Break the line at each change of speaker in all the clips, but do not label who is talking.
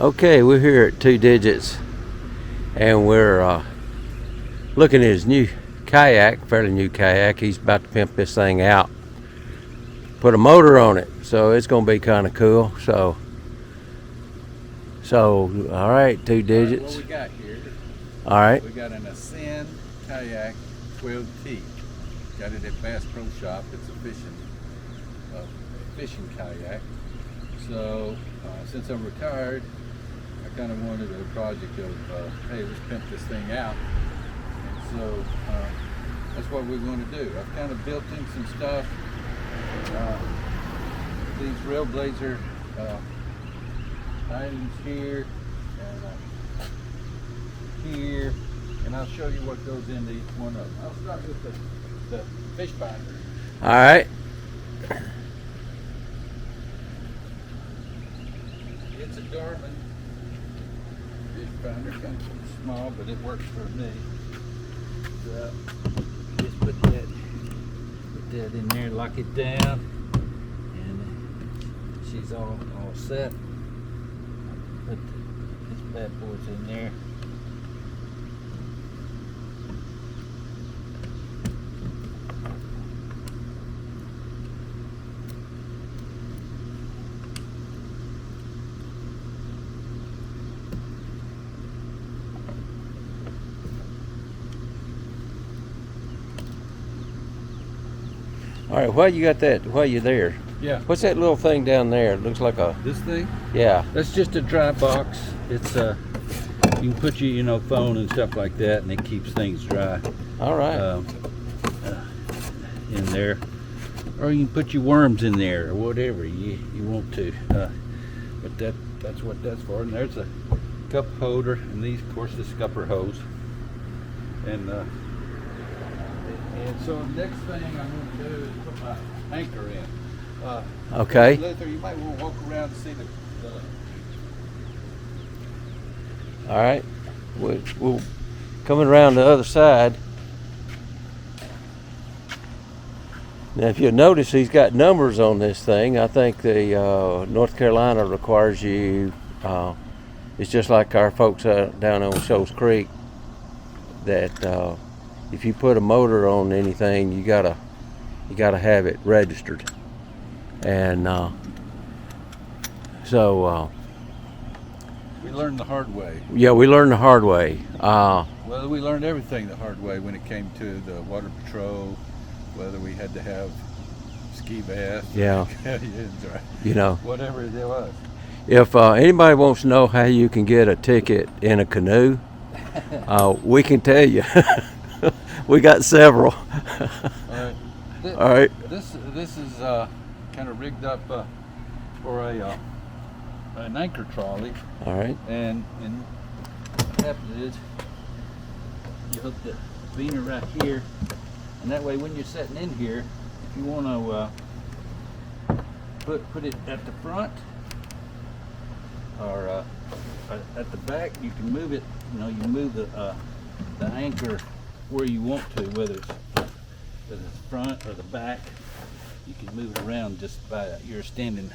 Okay, we're here at Two Digits, and we're looking at his new kayak, fairly new kayak. He's about to pimp this thing out, put a motor on it, so it's going to be kind of cool. So, all right, Two Digits.
What we got here?
All right.
We got an Ascend Kayak 12T. Got it at Bass Pro Shop. It's a fishing kayak. So since I'm retired, I kind of wanted a project of, hey, let's pimp this thing out. And so that's what we're going to do. I've kind of built in some stuff. These Railblazer items here and here, and I'll show you what goes into each one of them. I'll start with the fish binder.
All right.
It's a Garmin fish binder, kind of small, but it works for me. So just put that in there, lock it down, and she's all set. Put this bad boy's in there.
All right, while you got that, while you're there,
Yeah.
what's that little thing down there? It looks like a,
This thing?
yeah.
That's just a dry box. It's you can put your phone and stuff like that, and it keeps things dry.
All right.
In there, or you can put your worms in there or whatever you want to. But that's what that's for. And there's a cup holder, and these, of course, the scupper hose. And so the next thing I'm going to do is put my anchor in.
Okay.
Luther, you might want to walk around and see the
All right. We'll coming around the other side. Now, if you'll notice, he's got numbers on this thing. I think the North Carolina requires you. It's just like our folks down on Shoals Creek. That if you put a motor on anything, you gotta have it registered. And
we learned the hard way.
yeah, we learned the hard way.
Well, we learned everything the hard way when it came to the water patrol, whether we had to have ski vests,
Yeah.
or whatever it was.
If anybody wants to know how you can get a ticket in a canoe, we can tell you. We got several.
All right.
All right.
This is kind of rigged up for an anchor trolley.
All right.
And what happens is you hook the beaner right here, and that way when you're sitting in here, if you want to put it at the front or at the back, you can move it. You move the anchor where you want to, whether it's the front or the back. You can move it around just by you're sitting in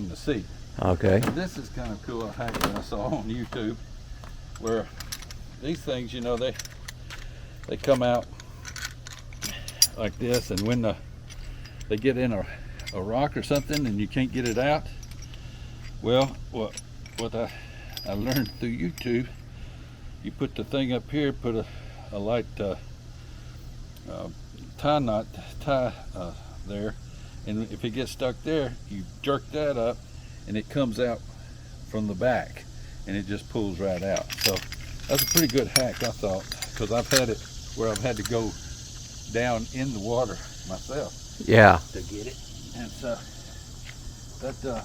the seat.
Okay.
This is kind of cool. A hack that I saw on YouTube, where these things, they come out like this, and when they get in a rock or something and you can't get it out, well, what I learned through YouTube, you put the thing up here, put a light tie there, and if it gets stuck there, you jerk that up, and it comes out from the back, and it just pulls right out. So that's a pretty good hack, I thought, because I've had it where I've had to go down in the water myself.
Yeah.
To get it, and so that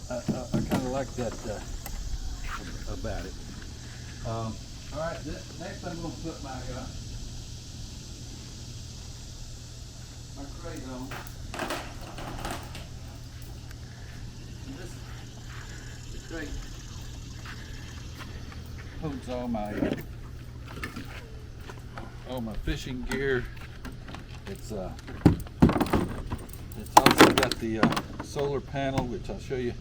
I kind of like that about it. All right, next I'm going to put my crate on. The crate holds all my fishing gear. It's also got the solar panel, which I'll show you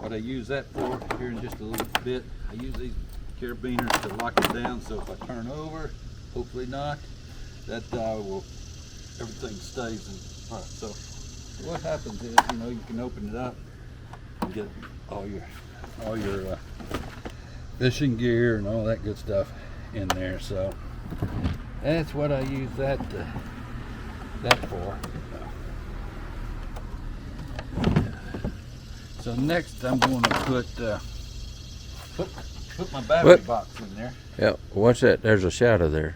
what I use that for here in just a little bit. I use these carabiners to lock it down, so if I turn over, hopefully not, that everything stays in front. So what happens is, you know, you can open it up and get all your fishing gear and all that good stuff in there. So that's what I use that for. So next I'm going to put my battery box in there.
Yeah, what's that? There's a shadow there.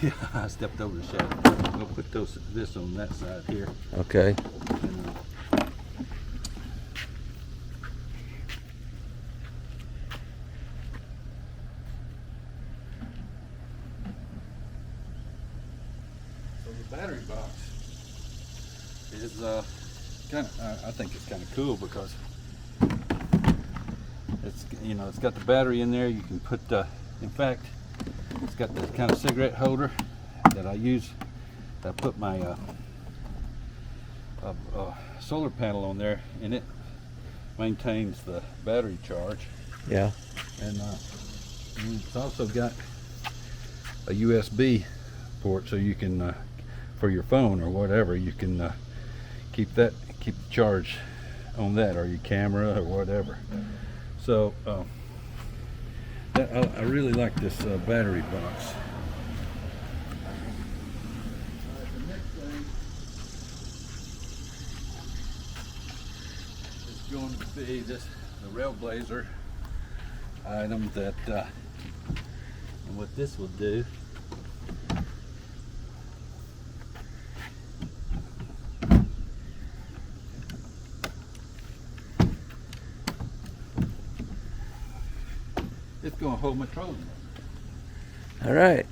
Yeah, I stepped over the shadow. I'm going to put this on that side here.
Okay.
So the battery box is I think it's kind of cool because it's, you know, it's got the battery in there. You can put in fact, it's got this kind of cigarette holder that I use. I put my solar panel on there, and it maintains the battery charge.
Yeah.
And it's also got a USB port, so you can for your phone or whatever, you can keep the charge on that, or your camera or whatever. So I really like this battery box. The next thing is going to be the Railblazer item that, and what this will do. It's going to hold my trolling motor.
All right.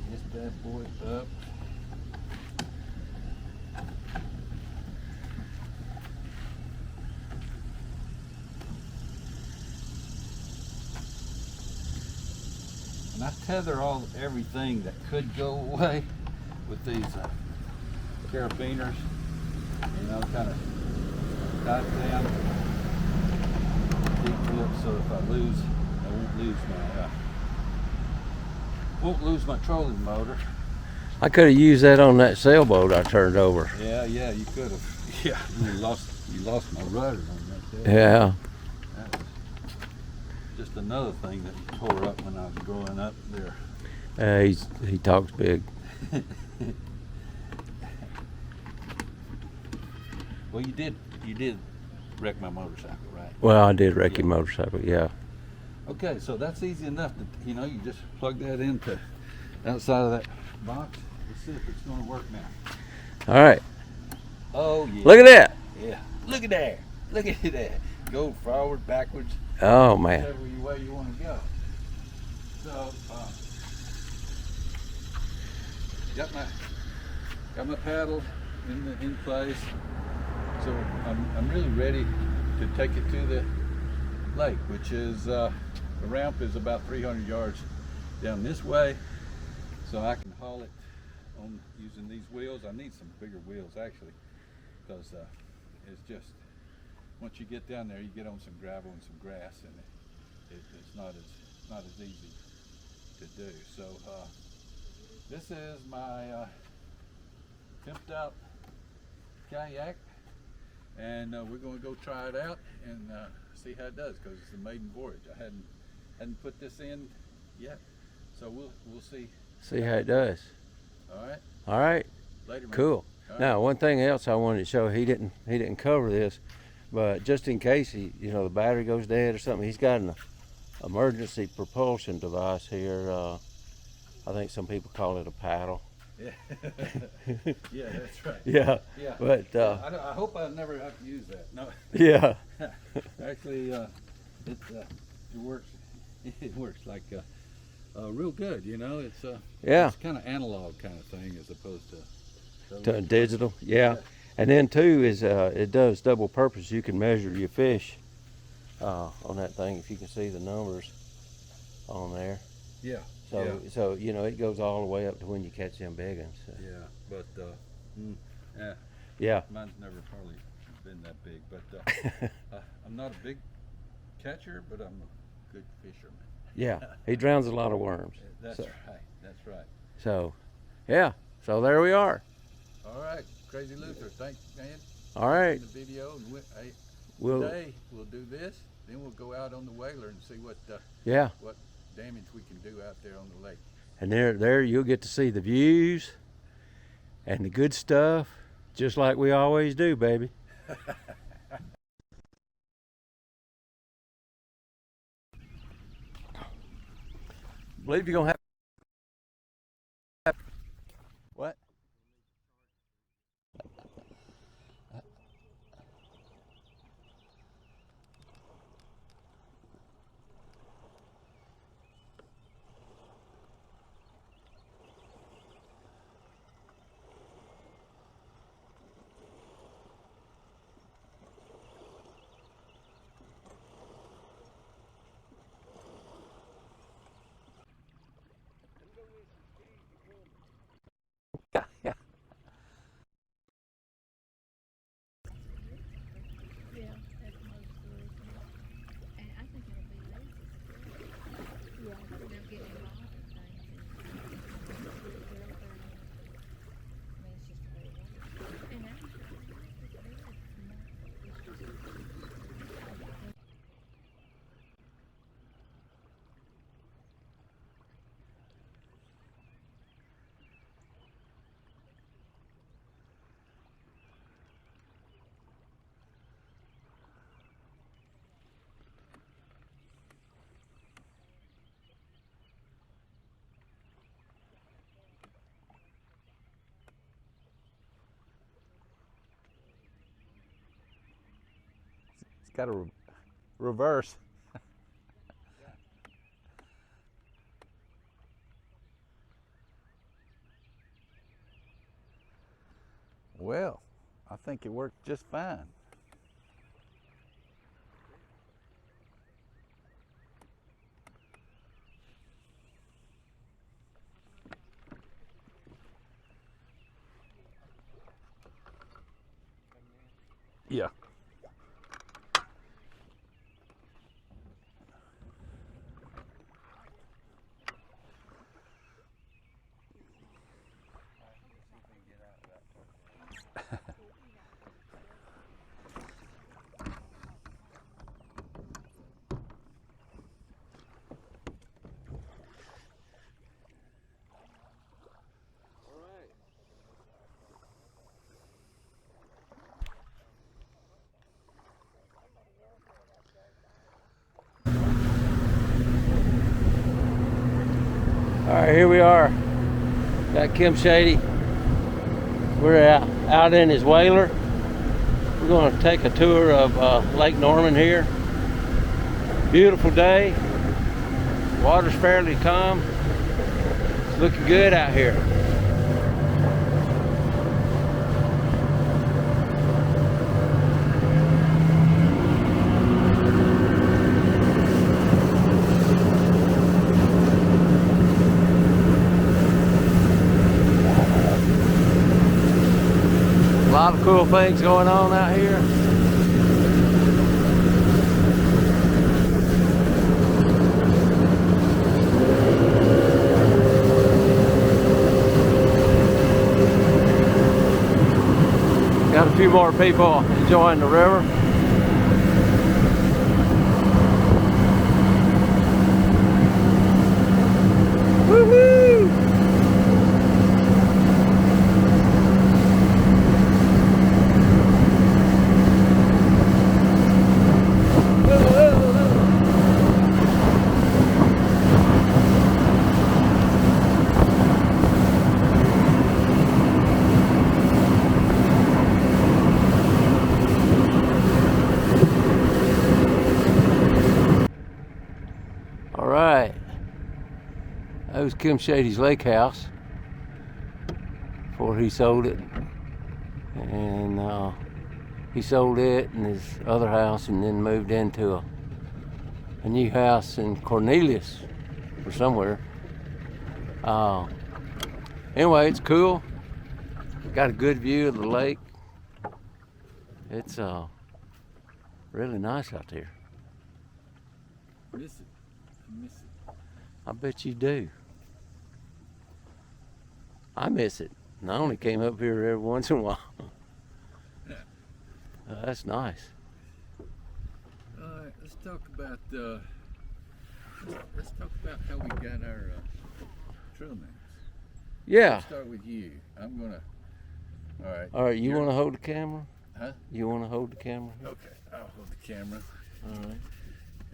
This bad boy up. And I tether everything that could go away with these carabiners, you know, kind of tight down, deep flip, so if I won't lose my trolling motor.
I could have used that on that sailboat I turned over.
Yeah, you could have. Yeah, you lost my rudder on that.
Yeah.
That was just another thing that tore up when I was growing up there.
He talks big.
Well, you did wreck my motorcycle, right?
Well, I did wreck your motorcycle, yeah.
Okay, so that's easy enough to, you know, you just plug that into outside of that box. Let's see if it's going to work now.
All right.
Oh yeah.
Look at that.
Yeah. Look at that. Look at that. Go forward, backwards,
Oh, man.
whichever way you want to go. So, got my paddle in place. So I'm really ready to take it to the lake, which is the ramp is about 300 yards down this way. So I can haul it on using these wheels. I need some bigger wheels actually, because it's just, once you get down there, you get on some gravel and some grass, and it's not as easy to do. So this is my pimped out kayak, and we're going to go try it out and see how it does, because it's a maiden voyage. I hadn't put this in yet, so we'll see.
See how it does.
All right.
All right.
Later, man.
Cool.
All right.
Now, one thing else I wanted to show, he didn't cover this, but just in case the battery goes dead or something, he's got an emergency propulsion device here. I think some people call it a paddle.
Yeah. Yeah, that's right.
Yeah.
Yeah.
But
I hope I never have to use that. No.
yeah.
Actually, it works. It works like real good. You know, it's
Yeah.
it's kind of analog kind of thing as opposed to
To digital, yeah. And then too is it does double purpose. You can measure your fish on that thing if you can see the numbers on there.
Yeah.
So you know it goes all the way up to when you catch them big ones. So.
Yeah, but yeah,
Yeah.
mine's never hardly been that big. But I'm not a big catcher, but I'm a good fisherman.
Yeah. He drowns a lot of worms.
That's
So-
right. That's right.
So, yeah. So there we are.
All right, Crazy Luther. Thanks, man.
All right.
For the video, and hey,
We'll.
today we'll do this. Then we'll go out on the Whaler and see what
Yeah.
damage we can do out there on the lake.
And there you'll get to see the views and the good stuff, just like we always do, baby. Believe you're gonna have what? Yeah.
Yeah, that's most and I think it'll be easy. Yeah, they're getting involved in things and it's just a way of life. And I'm sure it's very smart.
It's got a reverse.
Well, I think it worked just fine. Yeah.
All right, here we are. Got Kim Shady. We're out in his Whaler. We're going to take a tour of Lake Norman here. Beautiful day. Water's fairly calm. It's looking good out here. A lot of cool things going on out here. Got a few more people enjoying the river. Woohoo! was Kim Shady's lake house before he sold it. And he sold it and his other house and then moved into a new house in Cornelius or somewhere. Anyway, it's cool. Got a good view of the lake. It's really nice out there.
Miss it. Miss it.
I bet you do. I miss it. And I only came up here every once in a while. That's nice.
All right, let's talk about how we got our trail names.
Yeah.
Let's start with you. I'm gonna. All right.
All right, you
You're-
want to hold the camera?
Huh?
You want to hold the camera?
Okay, I'll hold the camera.
All right.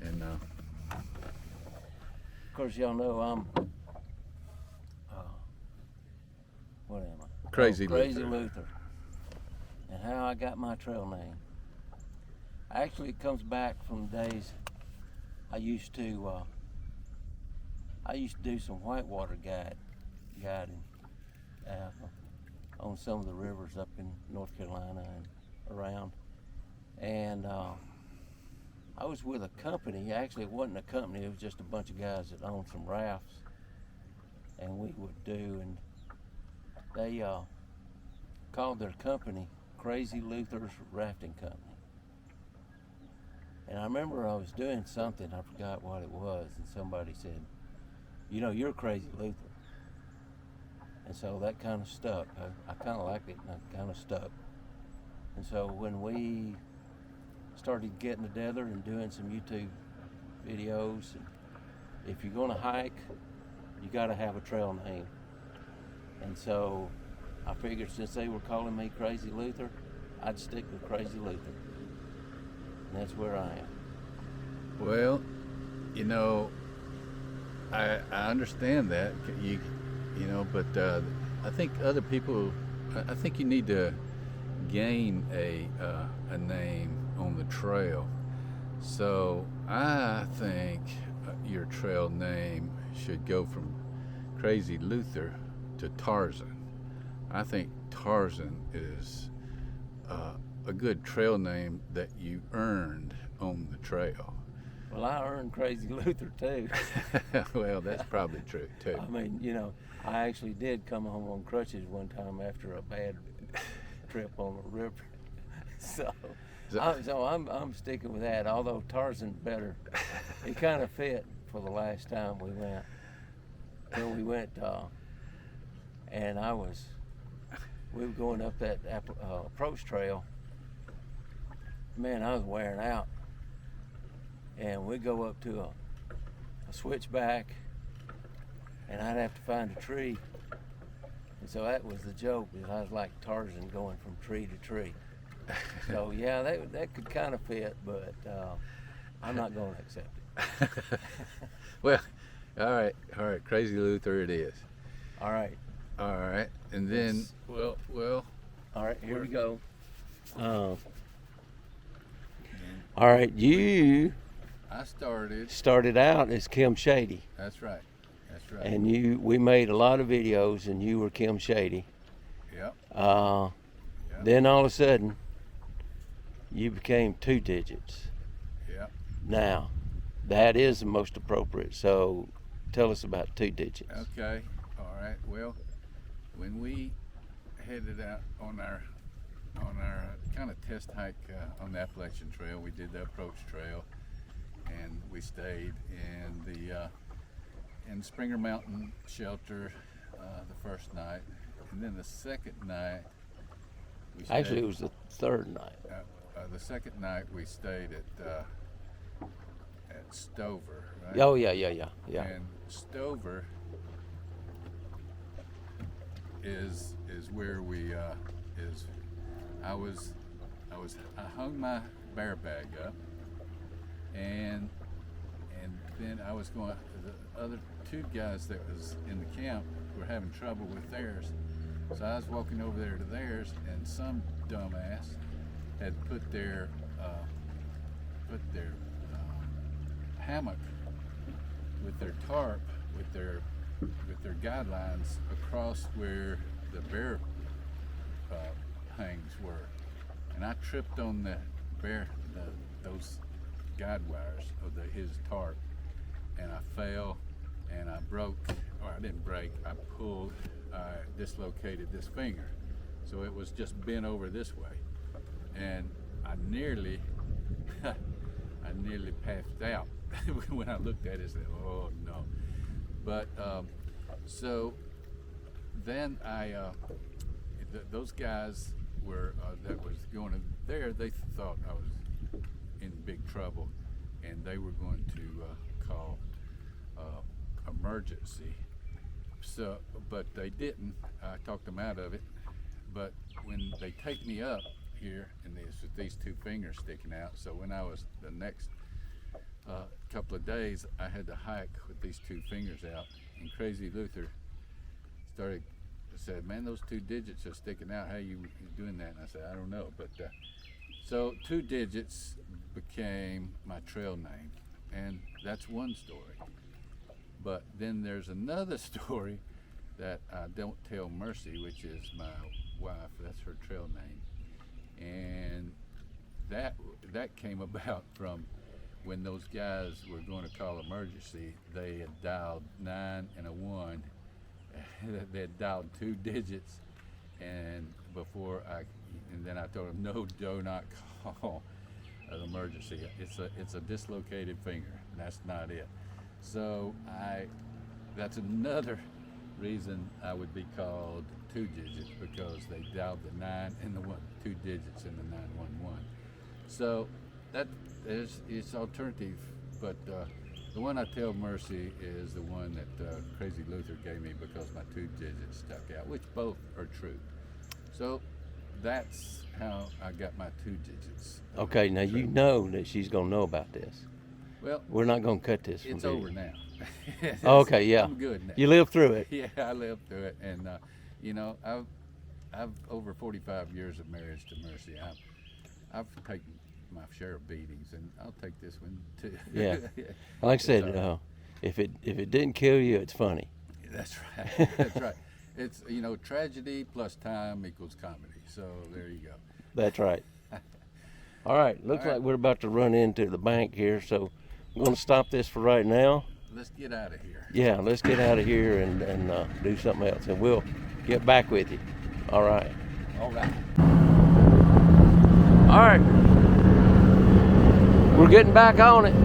And
Of course, y'all know I'm. What am I?
Crazy
Crazy
Luther.
Luther. And how I got my trail name. Actually, it comes back from the days I used to do some whitewater guiding on some of the rivers up in North Carolina and around. And I was with a company. Actually, it wasn't a company. It was just a bunch of guys that owned some rafts, and we would do. And they called their company Crazy Luther's Rafting Company. And I remember I was doing something, I forgot what it was, and somebody said, you know, you're Crazy Luther. And so that kind of stuck. I kind of liked it, and it kind of stuck. And so when we started getting together and doing some YouTube videos, and if you're going to hike, you got to have a trail name. And so I figured since they were calling me Crazy Luther, I'd stick with Crazy Luther. And that's where I am.
well, you know, I understand that you know, but I think other people. I think you need to gain a name on the trail. So I think your trail name should go from Crazy Luther to Tarzan. I think Tarzan is a good trail name that you earned on the trail.
Well, I earned Crazy Luther too.
Well, that's probably true too.
I mean, you know, I actually did come home on crutches one time after a bad trip on the river. So I'm sticking with that. Although Tarzan better, it kind of fit for the last time we went. When we went, and we were going up that approach trail. Man, I was wearing out. And we go up to a switchback, and I'd have to find a tree. And so that was the joke, is I was like Tarzan going from tree to tree. So yeah, that could kind of fit, but I'm not going to accept it.
Well, all right, Crazy Luther it is.
All right.
All right, and then
Yes.
well.
All right, here we go. All right, you
I started.
started out as Kim Shady,
That's right. That's right.
and we made a lot of videos, and you were Kim Shady.
Yep.
Yep. Then all of a sudden, you became 2 digits.
Yep.
Now, that is the most appropriate. So, tell us about 2 digits.
Okay. All right. Well, when we headed out on our kind of test hike on the Appalachian Trail, we did the approach trail, and we stayed in Springer Mountain Shelter the first night, and then the second night we stayed,
Actually, it was the 3rd night.
the second night we stayed at Stover, right?
Oh yeah.
And Stover is where we is. I hung my bear bag up, and then I was going. The other 2 guys that was in the camp were having trouble with theirs, so I was walking over there to theirs, and some dumbass had put their hammock with their tarp, with their
with their guidelines across where the bear hangs were, and I tripped on the bear those guide wires of his tarp, and I fell, and I broke, or I didn't break, I pulled, I dislocated this finger, so it was just bent over this way, and I nearly passed out when I looked at it. I said, oh no. But so then those guys were that was going there, they thought I was in big trouble, and they were going to call emergency. So, but they didn't. I talked them out of it. But when they take me up here, and with these two fingers sticking out, so when I was the next couple of days, I had to hike with these two fingers out, and Crazy Luther said, man, those two digits are sticking out, how you doing that? And I said, I don't know. But so 2 digits became my trail name, and that's one story. But then there's another story that I don't tell Mercy, which is my wife. That's her trail name, and that came about from when those guys were going to call emergency. They had dialed 9 and a 1. They had dialed 2 digits, and then I told them, no, do not call an emergency. It's a dislocated finger. That's not it. So that's another reason I would be called 2 digits, because they dialed the 9 and the 2 digits in the 911. So that is, it's alternative, but the one I tell Mercy is the one that Crazy Luther gave me, because my 2 digits stuck out, which both are true. So that's how I got my 2 digits.
Okay, now you know that she's gonna know about this.
Well,
We're not gonna cut this from
it's
video.
over now.
Okay, yeah.
I'm good now.
You lived through it.
Yeah, I lived through it, and you know, I've over 45 years of marriage to Mercy. I've taken my share of beatings, and I'll take this one too.
Yeah. Like I said,
It's all right.
if it didn't kill you, it's funny.
That's right. That's right. It's, you know, tragedy plus time equals comedy. So there you go.
That's right. All right, looks
All right.
like we're about to run into the bank here, so I'm gonna stop this for right now.
Let's get out of here.
Yeah, let's get out of here and do something else, and we'll get back with you. All right.
All right.
All right. We're getting back on it.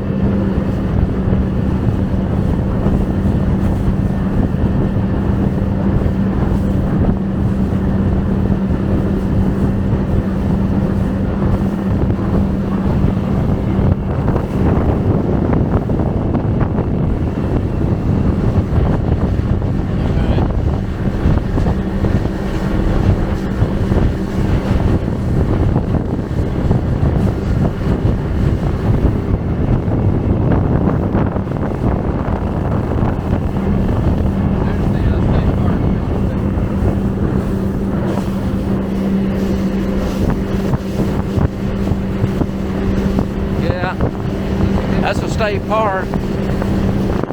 That's a state park.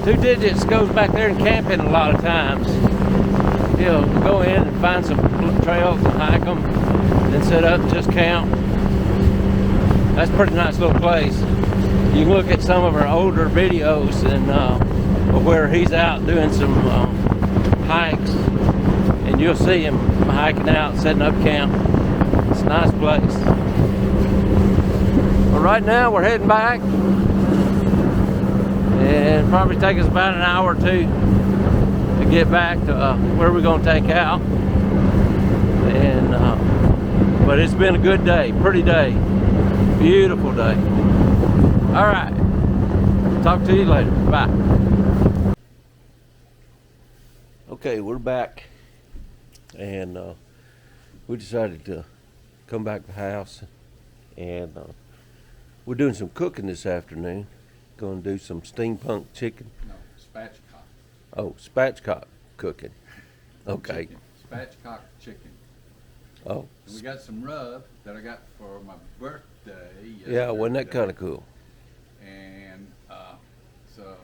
2 digits goes back there and camping a lot of times. He'll go in and find some trails and hike them, then set up and just camp. That's a pretty nice little place. You can look at some of our older videos and where he's out doing some hikes, and you'll see him hiking out, setting up camp. It's a nice place. But right now we're heading back. And probably take us about an hour or 2 to get back to where we're going to take out. And but it's been a good day, pretty day, beautiful day. All right, talk to you later. Bye. Okay, we're back, and we decided to come back to the house, and we're doing some cooking this afternoon. Going to do some steampunk chicken.
No, spatchcock.
Oh, spatchcock cooking. Okay.
Chicken. Spatchcock chicken.
Oh,
And we got some rub that I got for my birthday.
yeah, wasn't that
yesterday.
kind of cool?
And so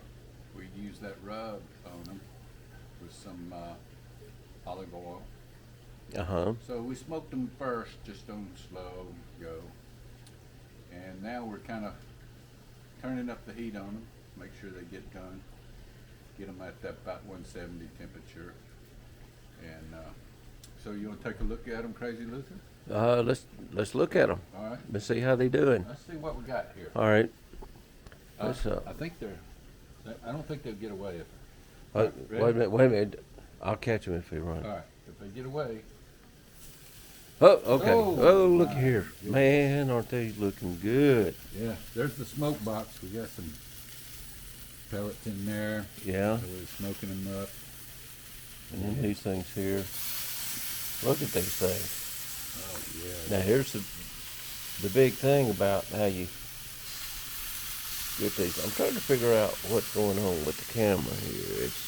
we used that rub on them. with some olive oil.
Uh-huh.
So we smoked them first, just on slow go. And now we're kind of turning up the heat on them, make sure they get done. Get them at that about 170 temperature. And so you want to take a look at them, Crazy Luther?
Let's look at them.
All right.
Let's see how they doing.
Let's see what we got here.
All right. Let's,
I think I don't think they'll get away if.
wait a minute. I'll catch them if they run.
All right. If they get away,
Oh, okay.
Oh,
Oh, look
my
here.
goodness.
Man, aren't they looking good?
yeah. There's the smoke box. We got some pellets in there.
Yeah.
So we're smoking them up.
And then these things here. Look at these things.
Oh yeah.
Now here's the big thing about how you get these. I'm trying to figure out what's going on with the camera here. It's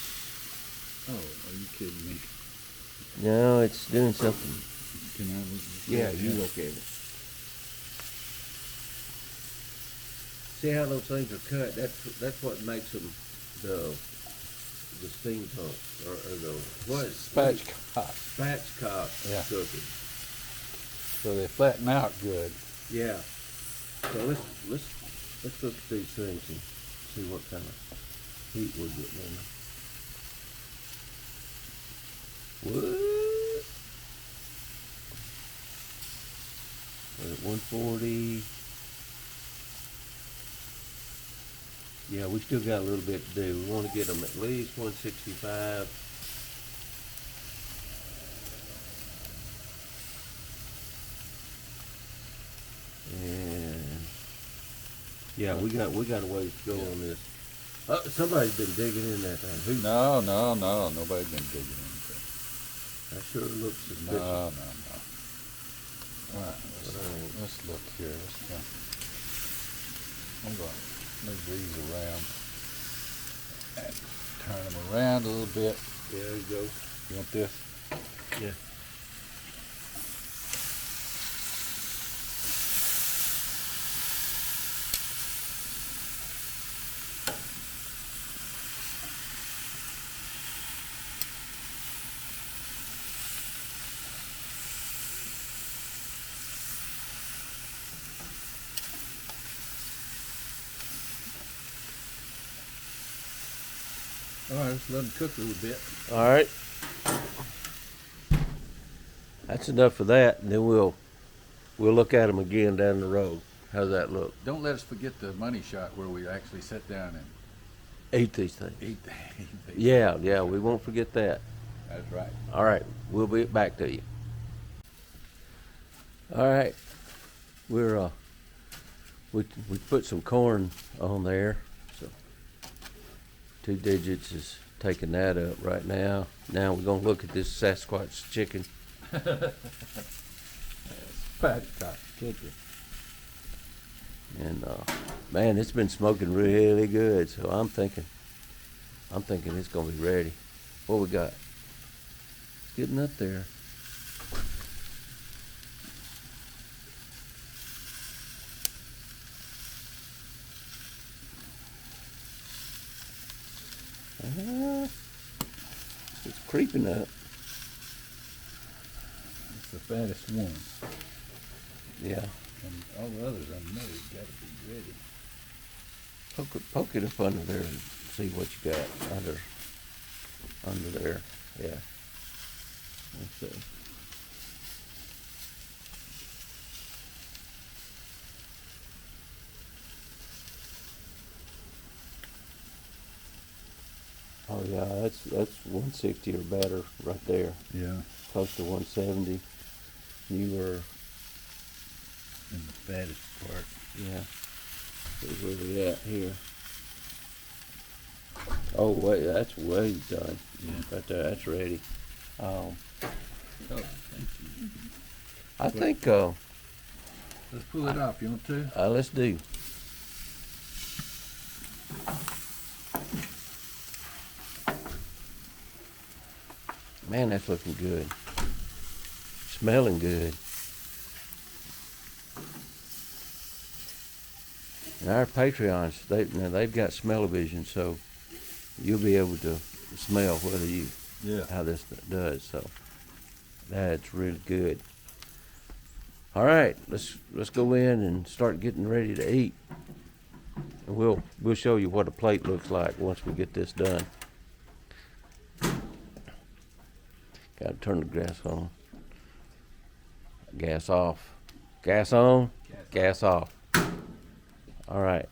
Oh, are you kidding me?
no, it's doing something.
Can I?
Yeah, you look at it. See how those things are cut? That's what makes them the steam pump or the what?
Spatchcock.
Spatchcock
Yeah.
cooking.
So they flatten out good.
Yeah. So let's look at these things and see what kind of heat we're getting in them. What? We're at 140. Yeah, we still got a little bit to do. We want to get them at least 165. And yeah, we got a ways to go on this. Somebody's been digging in that thing. Who?
No, nobody's been digging anything.
That sure looks suspicious.
No. All right, let's look here. I'm going to move these around and turn them around a little bit.
Yeah, there you go.
You want this?
Yeah.
All right, let's let them cook a little bit.
All right. That's enough for that, and then we'll look at them again down the road. How's that look?
Don't let us forget the money shot where we actually sit down and
Eat these things.
eat.
Yeah, we won't forget that.
That's right.
All right, we'll be back to you. All right, we put some corn on there, so 2 digits is taking that up right now. Now we're gonna look at this Sasquatch chicken.
Spatchcock chicken.
And man, it's been smoking really good. So I'm thinking it's gonna be ready. What we got? It's getting up there. It's creeping up.
It's the fattest one.
Yeah.
And all the others I know got to be ready.
Poke it up under there and see what you got under there. Yeah. Let's see. Oh yeah, that's 160 or better right there.
Yeah.
Close to 170. You were,
In the fattest part.
yeah. Here's where we at here. Oh wait, that's way done.
Yeah.
Right there, that's ready.
Oh, thank you.
I think
Let's pull it off. You want to?
let's do. Man, that's looking good. Smelling good. And our Patreons, they've got smell-o-vision, so you'll be able to smell whether you
Yeah.
how this does. So that's really good. All right, let's go in and start getting ready to eat. And we'll show you what a plate looks like once we get this done. Got to turn the gas on. Gas off. Gas on. Gas off. All right.